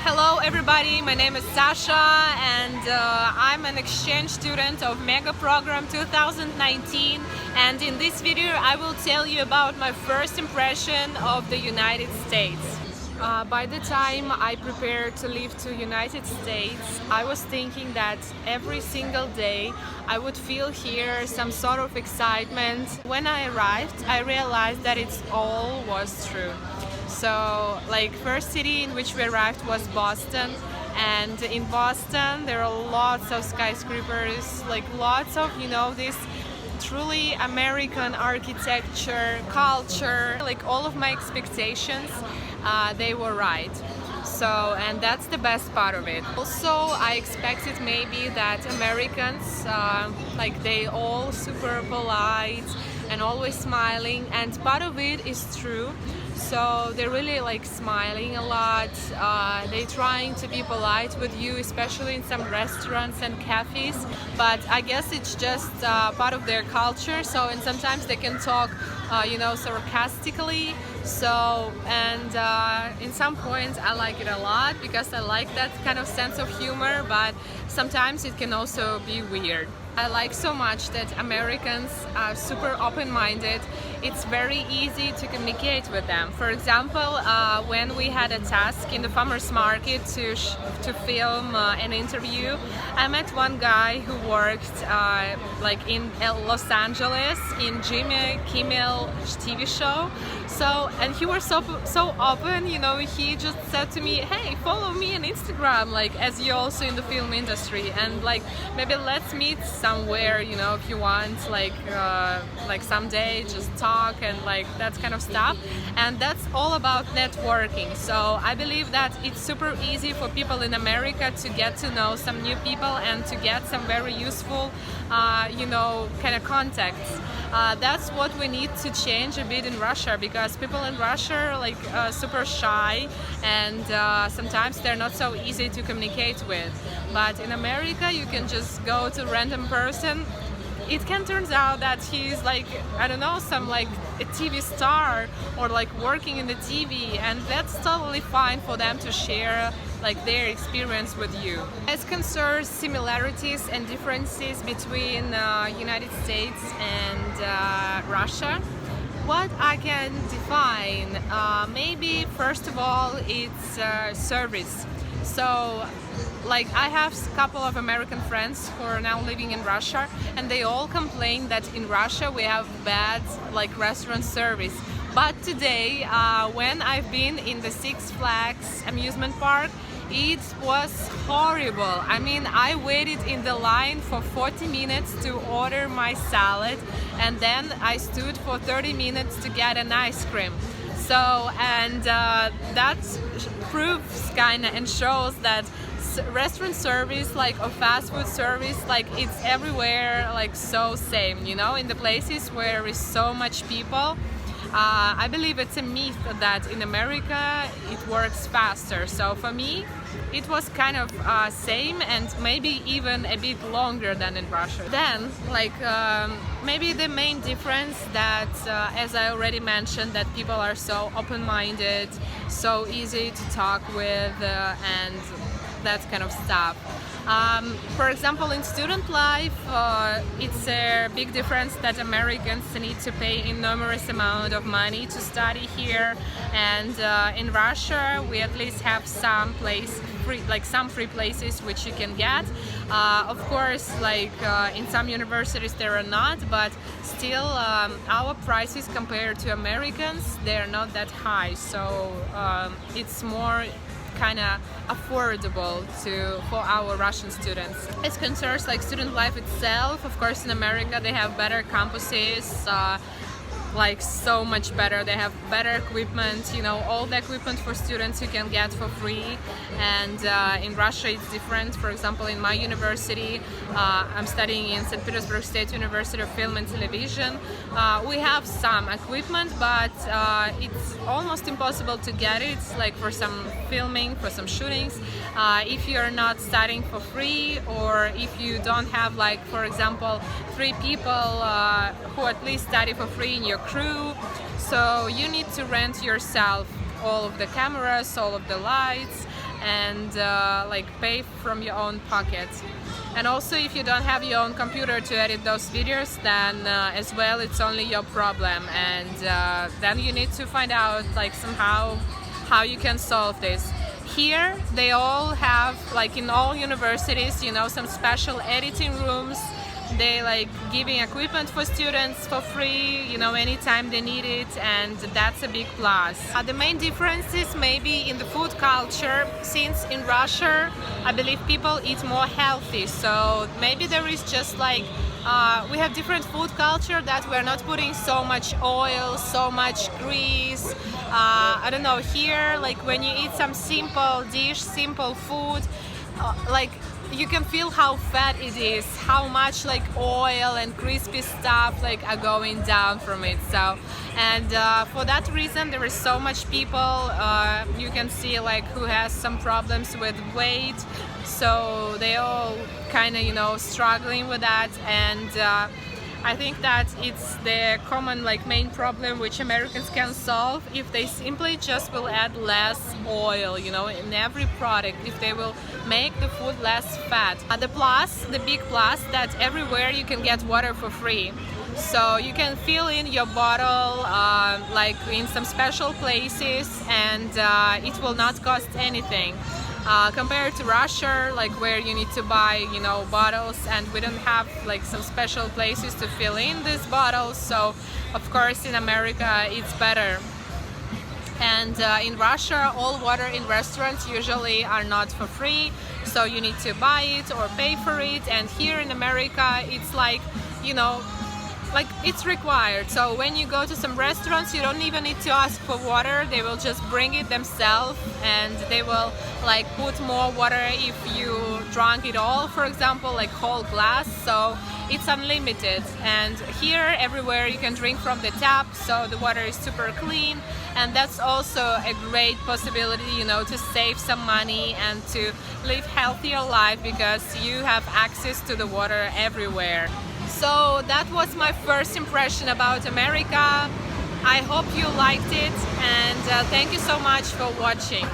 Hello everybody, my name is Sasha and I'm an exchange student of Mega Program 2019, and in this video I will tell you about my first impression of the United States. By the time I prepared to leave to United States, I was thinking that every single day I would feel here some sort of excitement. When I arrived, I realized that it all was true. So, first city in which we arrived was Boston, and in Boston there are lots of skyscrapers, lots of, this truly American architecture, culture, all of my expectations, they were right. So, and that's the best part of it. Also, I expected maybe that Americans, they all super polite and always smiling, and part of it is true. So they're really smiling a lot. They're trying to be polite with you, especially in some restaurants and cafes. But I guess it's just part of their culture. So, and sometimes they can talk, sarcastically. So, and in some points I like it a lot because I like that kind of sense of humor. But sometimes it can also be weird. I like so much that Americans are super open-minded. It's very easy to communicate with them. For example, when we had a task in the farmers market to film an interview, I met one guy who worked in Los Angeles in Jimmy Kimmel TV show. So, and he was so open, he just said to me, hey, follow me on Instagram, as you also in the film industry, and maybe let's meet somewhere, if you want, someday just talk and that kind of stuff. And that's all about networking. So I believe that it's super easy for people in America to get to know some new people and to get some very useful kind of contacts. That's what we need to change a bit in Russia, because people in Russia are super shy, and sometimes they're not so easy to communicate with. But in America you can just go to a random person. It can turn out that he's I don't know, some a TV star or working in the TV, and that's totally fine for them to share their experience with you. As concerns similarities and differences between United States and Russia, what I can define, maybe first of all, it's service. So I have a couple of American friends who are now living in Russia, and they all complain that in Russia we have bad restaurant service. But today, when I've been in the Six Flags amusement park, it was horrible. I mean, I waited in the line for 40 minutes to order my salad, and then I stood for 30 minutes to get an ice cream. So, and that proves kinda and shows that restaurant service, or fast food service, it's everywhere, so same, in the places where there is so much people. I believe it's a myth that in America it works faster. So for me, it was kind of same, and maybe even a bit longer than in Russia. Then, maybe the main difference that, as I already mentioned, that people are so open-minded, so easy to talk with, and that kind of stuff. For example, in student life, it's a big difference that Americans need to pay enormous amount of money to study here, and in Russia we at least have some free places which you can get. Of course, in some universities there are not, but still our prices compared to Americans, they're not that high. So it's more kind of affordable for our Russian students. As concerns student life itself, of course in America they have better campuses, so much better. They have better equipment, all the equipment for students you can get for free. And in Russia it's different. For example, in my university, I'm studying in St. Petersburg State University of Film and Television. We have some equipment, but it's almost impossible to get it, for some filming, for some shootings. If you're not studying for free, or if you don't have, for example, 3 people who at least study for free in your crew, so you need to rent yourself all of the cameras, all of the lights, and like pay from your own pocket. And also, if you don't have your own computer to edit those videos, then as well it's only your problem, and then you need to find out like somehow how you can solve this. Here they all have, like in all universities, you know, some special editing rooms. They like giving equipment for students for free, you know, anytime they need it, and that's a big plus. The main difference is maybe in the food culture, since in Russia I believe people eat more healthy, so maybe there is just like we have different food culture, that we're not putting so much oil, so much grease. I don't know, here like when you eat some simple dish, simple food, like you can feel how fat it is, how much like oil and crispy stuff like are going down from it. So, and for that reason there is so much people you can see like who has some problems with weight, so they all kind of, you know, struggling with that. And I think that it's the common like main problem which Americans can solve if they simply just will add less oil, you know, in every product, if they will make the food less fat. The big plus, that everywhere you can get water for free. So you can fill in your bottle like in some special places, and it will not cost anything. Compared to Russia, like where you need to buy, you know, bottles, and we don't have like some special places to fill in these bottles. So of course in America it's better. And in Russia all water in restaurants usually are not for free, so you need to buy it or pay for it. And here in America it's like, you know, like it's required. So when you go to some restaurants, you don't even need to ask for water, they will just bring it themselves, and they will like put more water if you drank it all, for example, like whole glass. So it's unlimited. And here everywhere you can drink from the tap, so the water is super clean, and that's also a great possibility, you know, to save some money and to live healthier life, because you have access to the water everywhere. So that was my first impression about America. I hope you liked it, and thank you so much for watching.